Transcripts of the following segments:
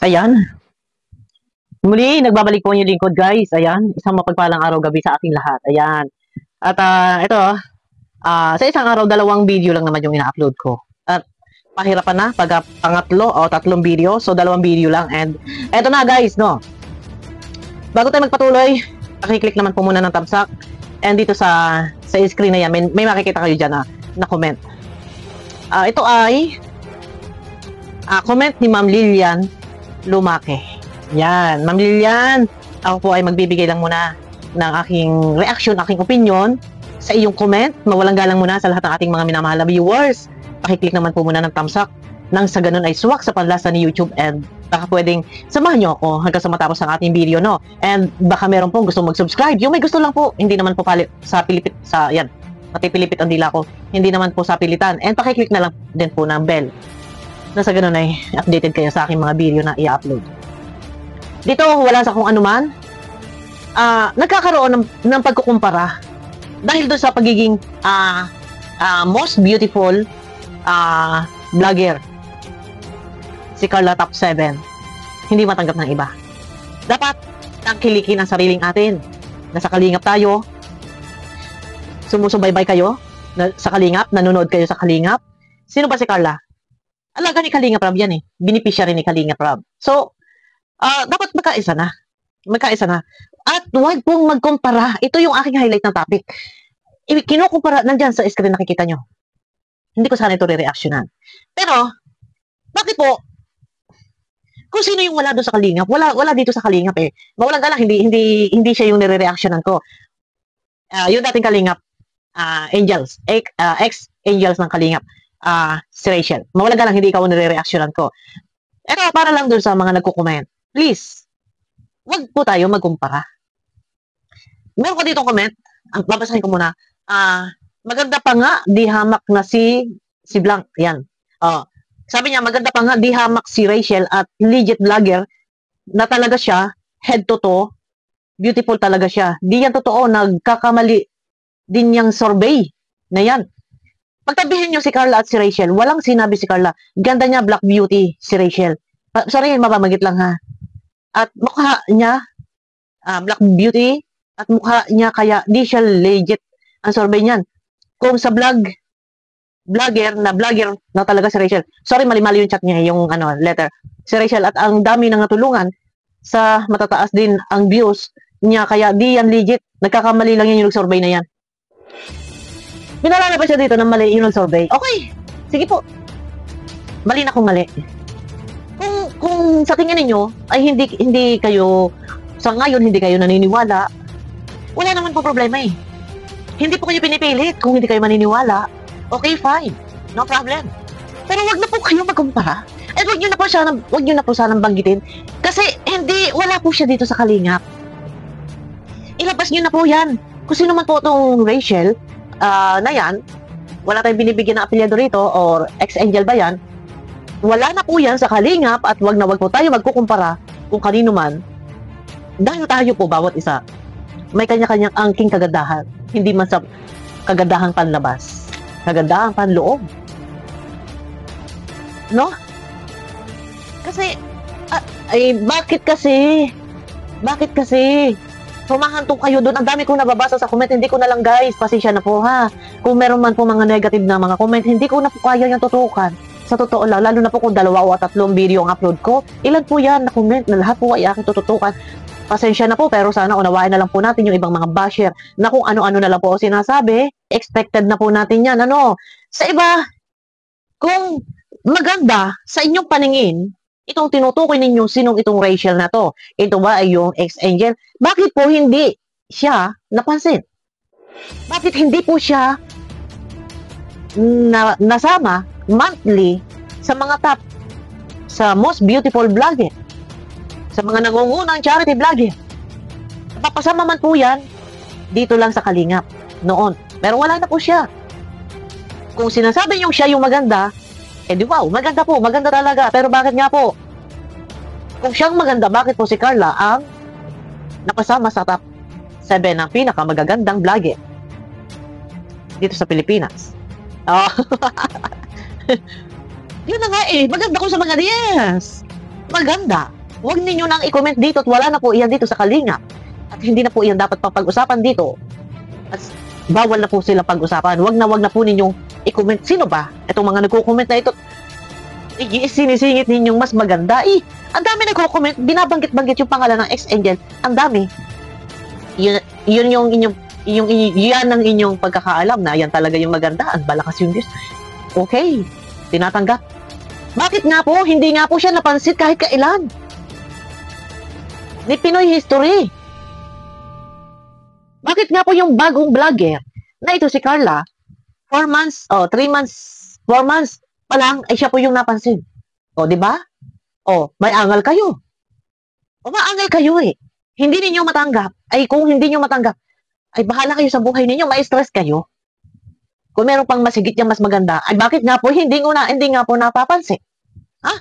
Ayan. Muli, nagbabalik po yung lingkod, guys. Ayan, isang mapagpalang araw gabi sa ating lahat. Ayan. At ito, sa isang araw, dalawang video lang naman yung ina-upload ko. At pahirapan na pag pangatlo o tatlong video. So, dalawang video lang. And eto na, guys, no. Bago tayo magpatuloy, pakiclick naman po muna ng thumbs up. And dito sa screen na yan, may makikita kayo dyan na comment. Ito ay comment ni Ma'am Lilian Lumake. Yan, Ma'am Lilian, ako po ay magbibigay lang muna ng aking reaction, aking opinion sa iyong comment. Mawalang galang muna sa lahat ng ating mga minamahal na viewers. Pakiclick naman po muna ng thumbs up nang sa ganun ay swak sa panlasa ni YouTube, and baka pwedeng samahan nyo ako hanggang sa matapos ang ating video, no? And baka meron pong gusto mag-subscribe. Yung may gusto lang po, hindi naman po sa pilipit, sa yan, matipilipit ang dila ko. Hindi naman po sa pilitan. And pakiclick na lang din po ng bell na sa ganun ay updated kayo sa aking mga video na i-upload. Dito, wala sa kung anuman, nagkakaroon ng pagkukumpara dahil doon sa pagiging most beautiful vlogger, si Carla Top 7. Hindi matanggap ng iba. Dapat tangkilikin ang sariling atin. Nasa Kalingap tayo, sumusubaybay kayo sa Kalingap, nanonood kayo sa Kalingap. Sino ba si Carla? Alaga ni Kalingap Rab yan eh. Beneficiary ni Kalingap Rab. So, dapat magkaisa na. Magkaisa na. At huwag pong magkumpara. Ito yung aking highlight ng topic. Kinukumpara, nandyan sa screen nakikita nyo. Hindi ko sana ito re-reactionan. Pero, bakit po? Kung sino yung wala doon sa Kalingap, wala dito sa Kalingap eh. Mawalang galang, hindi siya yung nire-reactionan ko. Yung dating Kalingap, Angels, ex-Angels ng Kalingap, si Rachel. Mawalang galang, hindi ikaw nire-reactionan ko. Pero para lang doon sa mga nagko-comment, please, wag po tayo magkumpara. Meron ko dito comment, babasahin ko muna. Maganda pa nga, di hamak na si Blanc. Yan. Sabi niya, maganda pa nga, di hamak si Rachel at legit vlogger na talaga siya, head to toe, beautiful talaga siya. Di yan totoo, nagkakamali din yung survey na yan. Pagtabihin niyo si Carla at si Rachel, walang sinabi si Carla. Ganda niya, black beauty si Rachel. Sorry, mapamagit lang ha. At mukha niya, black beauty, at mukha niya kaya di siya legit ang survey niyan. Kung sa vlogger na talaga si Rachel. Sorry, mali-mali yung chat niya, yung letter. Si Rachel, at ang dami nang natulungan sa matataas din ang views niya, kaya di yan legit. Nagkakamali lang yan yung survey na yan. Pinalala pa siya dito ng mali yung survey. Okay, sige po. Mali na kung mali. Kung sa tingin ninyo ay hindi kayo, sa ngayon hindi kayo naniniwala, wala naman po problema eh. Hindi po kayo pinipilit kung hindi kayo maniniwala. Okay, fine. No problem. Pero wag na po kayo magkumpara. At wag niyo na po sanang banggitin kasi wala po siya dito sa Kalingap. Ilabas niyo na po yan. Kung sino man po itong Rachel na yan, wala tayong binibigyan ng apelyado rito, or ex-angel ba yan, wala na po yan sa Kalingap, at wag na wag po tayo magkukumpara kung kanino man, dahil tayo po bawat isa may kanya-kanyang angking kagandahan, hindi man sa kagandahang panlabas, kagandahang panloob, no? Kasi bakit kasi humahantong kayo doon? Ang dami kong nababasa sa comment, hindi ko na lang, guys, pasensya na po ha. Kung meron man po mga negative na mga comment, hindi ko na po kaya yung tutukan. Sa totoo lang, lalo na po kung 2 o 3 video ang upload ko, ilan po yan na comment na lahat po ay aking tututukan. Pasensya na po, pero sana unawain na lang po natin yung ibang mga basher na kung ano-ano na lang po sinasabi. Expected na po natin yan. Sa iba, kung maganda sa inyong paningin, itong tinutukoy ninyo, sinong itong Rachel na to? Ito ba ay yung ex-angel? Bakit po hindi siya napansin? Bakit hindi po siya nasama monthly sa mga top, sa most beautiful vlogger, sa mga nangungunang charity vlogger? Papasama man po yan dito lang sa Kalingap noon. Pero wala na po siya. Kung sinasabi niyo siya yung maganda, di wow, maganda po, maganda talaga. Pero bakit nga po? Kung siyang maganda, bakit po si Carla ang napasama sa top 7 ng pinakamagagandang vlogger dito sa Pilipinas? Yun na nga eh, maganda ko sa mga yes. maganda. Huwag ninyo nang i-comment dito at wala na po iyan dito sa Kalingap. At hindi na po iyan dapat pag-usapan dito. At bawal na po sila pag-usapan. Wag na po ninyong i-comment. Sino ba? Itong mga nagko-comment na ito, sinisingit ninyong mas maganda. Ang dami nagko-comment, binabanggit-banggit yung pangalan ng ex-angel. Ang dami. Yun yung inyong, yan ang inyong pagkakaalam na yan talaga yung maganda. Ang balakas yung Diyos. Okay, tinatanggap. Bakit nga po, hindi nga po siya napansin kahit kailan? Ni Pinoy History. Bakit nga po yung bagong vlogger na ito si Carla, 4 months, 3 months, 4 months pa lang, ay siya po yung napansin. O, di ba? O, may angal kayo. O, maangal kayo eh. Hindi ninyo matanggap. Ay, kung hindi niyo matanggap, ay bahala kayo sa buhay ninyo, ma-stress kayo. Kung meron pang masigit yung mas maganda, ay bakit nga po hindi nga po napapansin? Ha?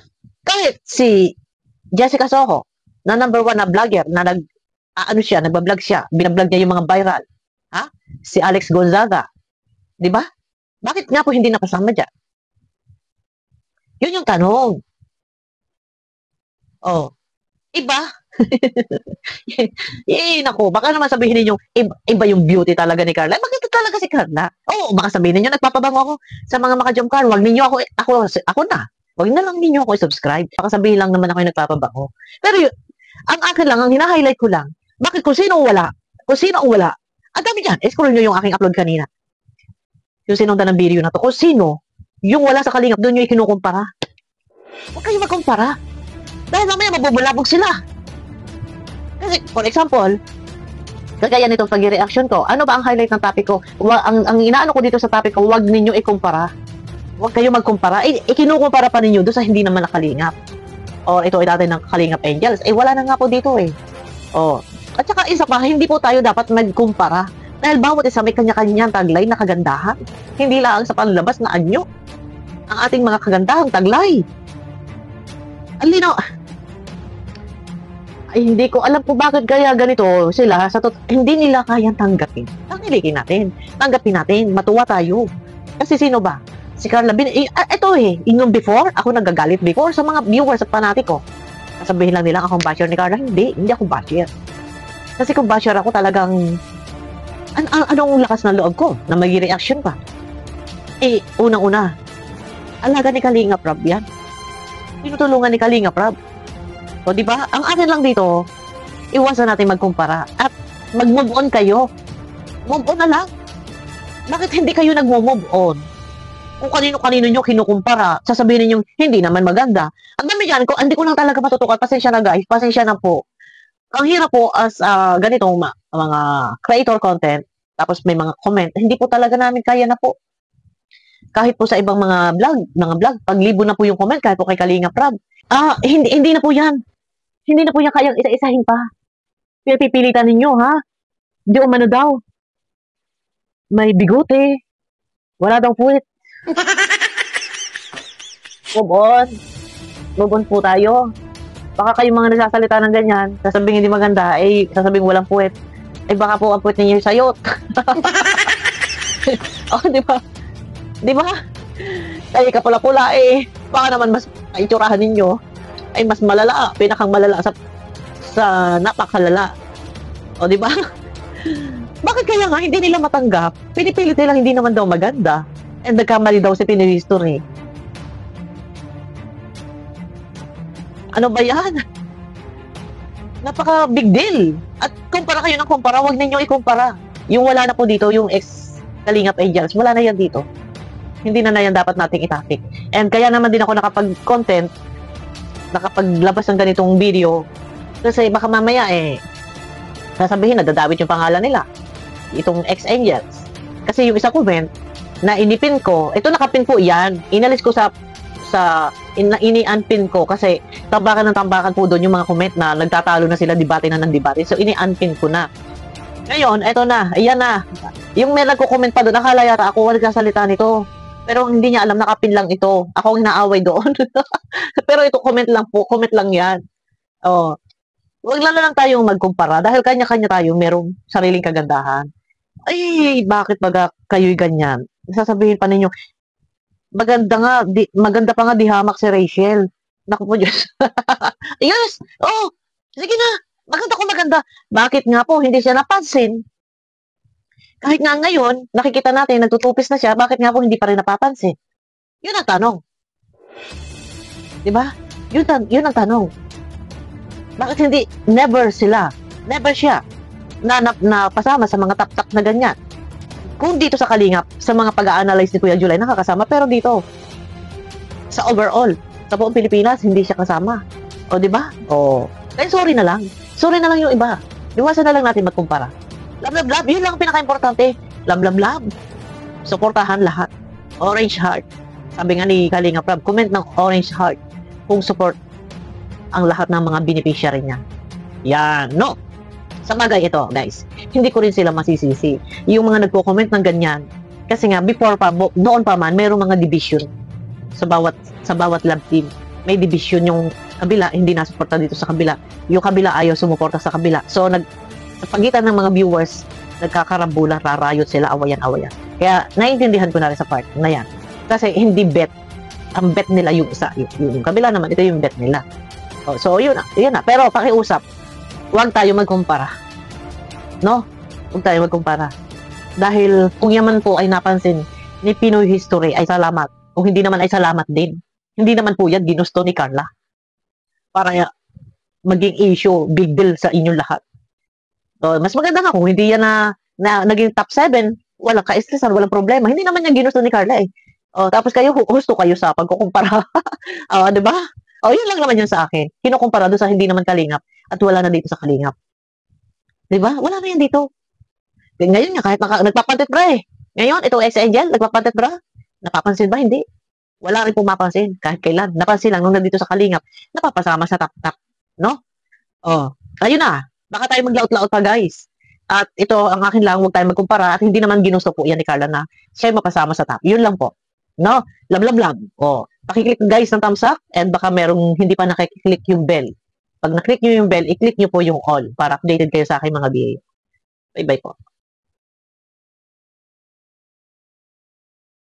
Kahit si Jessica Soho, na number 1 na vlogger, na nagbablog siya, binablog niya yung mga viral. Ha? Si Alex Gonzaga. Di ba? Bakit nga po hindi napasama dyan? Yun yung tanong. Oh, iba? Nako, baka naman sabihin ninyo, iba yung beauty talaga ni Carla. Maganda talaga si Carla. Oo, baka sabihin ninyo, nagpapabango ako sa mga makajump car. Huwag ninyo ako na. Huwag na lang ninyo ako i-subscribe. Baka sabihin lang naman ako yung nagpapabango. Pero ang akin lang, ang hina-highlight ko lang, bakit kung sino wala, ang dami dyan. Scroll nyo yung aking upload kanina. Yung sinundan ng video na to. Kung sino, yung wala sa Kalingap, doon nyo ikinukumpara. Huwag kayo magkumpara. Dahil mamaya mabubulabog sila. Kasi, for example, kagaya nitong pag-reaction ko, ano ba ang highlight ng topic ko? Ang inaano ko dito sa topic ko, huwag ninyo ikumpara. Huwag kayo magkumpara. Ikinukumpara pa ninyo doon sa hindi naman nakalingap. O ito ay dati ng Kalingap Angels. Wala na nga po dito eh. At saka isa pa, hindi po tayo dapat magkumpara. Dahil bawat isa may kanya-kanyang taglay na kagandahan. Hindi lang sa panlabas na anyo. Ang ating mga kagandahang taglay. Alino, ay hindi ko alam po bakit kaya ganito sila. Hindi nila kayang tanggapin. Tanggapin natin. Matuwa tayo. Kasi sino ba? Si Carla ito yung before, ako nagagalit before sa mga viewers at fanatiko. Sasabihin lang nila akong basher ni Carla. Hindi ako basher. Kasi kung basher ako talagang anong lakas ng loob ko na mag-reaction pa? Unang-una, alaga ni Kalingap Rab yan. Tinutulungan ni Kalingap Rab. So, di ba? Ang akin lang dito, iwasan natin magkumpara at mag-move on kayo. Move on na lang. Bakit hindi kayo nag-move on? Kung kanino-kanino nyo kinukumpara, sasabihin niyo hindi naman maganda. Ang dami yan, hindi ko lang talaga matutukan. Pasensya na guys, pasensya na po. Ang hirap po as ganitong mga creator content, tapos may mga comment, hindi po talaga namin kaya na po. Kahit po sa ibang mga vlog, paglibo na po yung comment, kahit po kay Kalingap Rab. Hindi na po yan. Hindi na po yan kayang isa-isahin pa. Pinapipilitan ninyo, ha? Di umano daw. May bigote. Wala daw puwit. Move on. Move on po tayo. Baka kayong mga nagsasalita ng ganyan, sasabihin hindi maganda, sasabihin walang puwet. Baka po ang puwet ninyo sayot. Di ba? Di ba? Kaya kapula-pula baka naman mas itsurahan ninyo ay mas malala, pinakang malala sa napakalala. Di ba? Bakit kaya nga hindi nila matanggap? Pinipilit nilang hindi naman daw maganda. And nagkamali daw si Pinoy History. Ano ba yan? Napaka big deal. At kumpara kayo ng kumpara, huwag ninyo ikumpara. Yung wala na po dito, yung ex-Kalingap Angels, wala na yan dito. Hindi na yan dapat nating itapik. And kaya naman din ako nakapag-content, nakapaglabas ng ganitong video, kasi baka mamaya sasabihin na dadawit yung pangalan nila. Itong ex-Angels. Kasi yung isa comment, na inipin ko, ito nakapin po yan, inalis ko ini-unpin ko kasi tambakan po doon yung mga comment na nagtatalo na sila, debate na ng debate. So, ini-unpin ko na. Ngayon, eto na, ayan na. Yung may nagko-comment pa doon, akala yata ako nagsasalita nito. Pero hindi niya alam, nakapin lang ito. Ako ang hinaaway doon. Pero ito, comment lang yan. Huwag lang tayong magkumpara dahil kanya-kanya tayo merong sariling kagandahan. Bakit baga kayo'y ganyan? Sasabihin pa ninyo, maganda pa nga di hamak si Rachel. Naku po Diyos. Yes! Oh, sige na. Maganda kung maganda. Bakit nga po hindi siya napansin? Kahit nga ngayon, nakikita natin, nagtutupis na siya, bakit nga po hindi pa rin napapansin? Yun ang tanong. Diba? Yun ang tanong. Bakit hindi, never siya, na pasama sa mga tap-tap na ganyan. Kung dito sa Kalingap, sa mga pag-a-analyze ni Kuya July, nakakasama, pero dito, sa overall, sa buong Pilipinas, hindi siya kasama. O, diba? O, kaya sorry na lang. Sorry na lang yung iba. Iwasan na lang natin magkumpara. Love, love, love. Yun lang ang pinaka-importante. Love, love, love. Suportahan lahat. Orange heart. Sabi nga ni Kalingap Rob, comment ng orange heart kung support ang lahat ng mga beneficiary niya. Yan. No. Sa bagay ito, guys, hindi ko rin sila masisisi. Yung mga nagko-comment ng ganyan, kasi nga, before pa, noon pa man, mayroong mga division sa bawat love team. May division yung kabila, hindi nasuporta dito sa kabila. Yung kabila ayaw sumuporta sa kabila. So, sa pagitan ng mga viewers, nagkakarambula, rarayot sila, awayan-awayan. Kaya, naiintindihan ko na rin sa part na yan. Kasi, hindi bet. Ang bet nila yung isa. Yung kabila naman, ito yung bet nila. So, yun na. Pero, pakiusap, huwag tayo magkumpara. No? Huwag tayo magkumpara. Dahil, kung yaman po ay napansin ni Pinoy History, ay salamat. Kung hindi naman ay salamat din. Hindi naman po yan ginusto ni Carla. Para maging issue, big deal sa inyong lahat. So, mas maganda nga kung hindi yan na naging top 7, walang ka-stressan, walang problema. Hindi naman yan ginusto ni Carla eh. Tapos kayo, gusto kayo sa pagkukumpara. Di ba? Yun lang naman yun sa akin. Kinukumpara doon sa hindi naman Kalingap at wala na dito sa Kalingap. Di ba? Wala na yan dito. Ngayon nga, kahit nagpapantit bra eh. Ngayon, itong ex-angel, nagpapantit bra. Napapansin ba? Hindi. Wala rin pumapansin kahit kailan. Napansin lang nung nandito sa Kalingap, napapasama sa tap-tap. No? Ayun na. Baka tayo maglaot-laot pa, guys. At ito, ang akin lang, huwag tayo magkumpara at hindi naman ginusto po yan ni Carla na siya mapasama sa top. Yun lang po. No? Love, love, love. Pakiclick guys ng thumbs up and baka merong hindi pa nakiklik yung bell. Pag naklik nyo yung bell, i-click nyo po yung all para updated kayo sa aking mga video. Bye-bye po.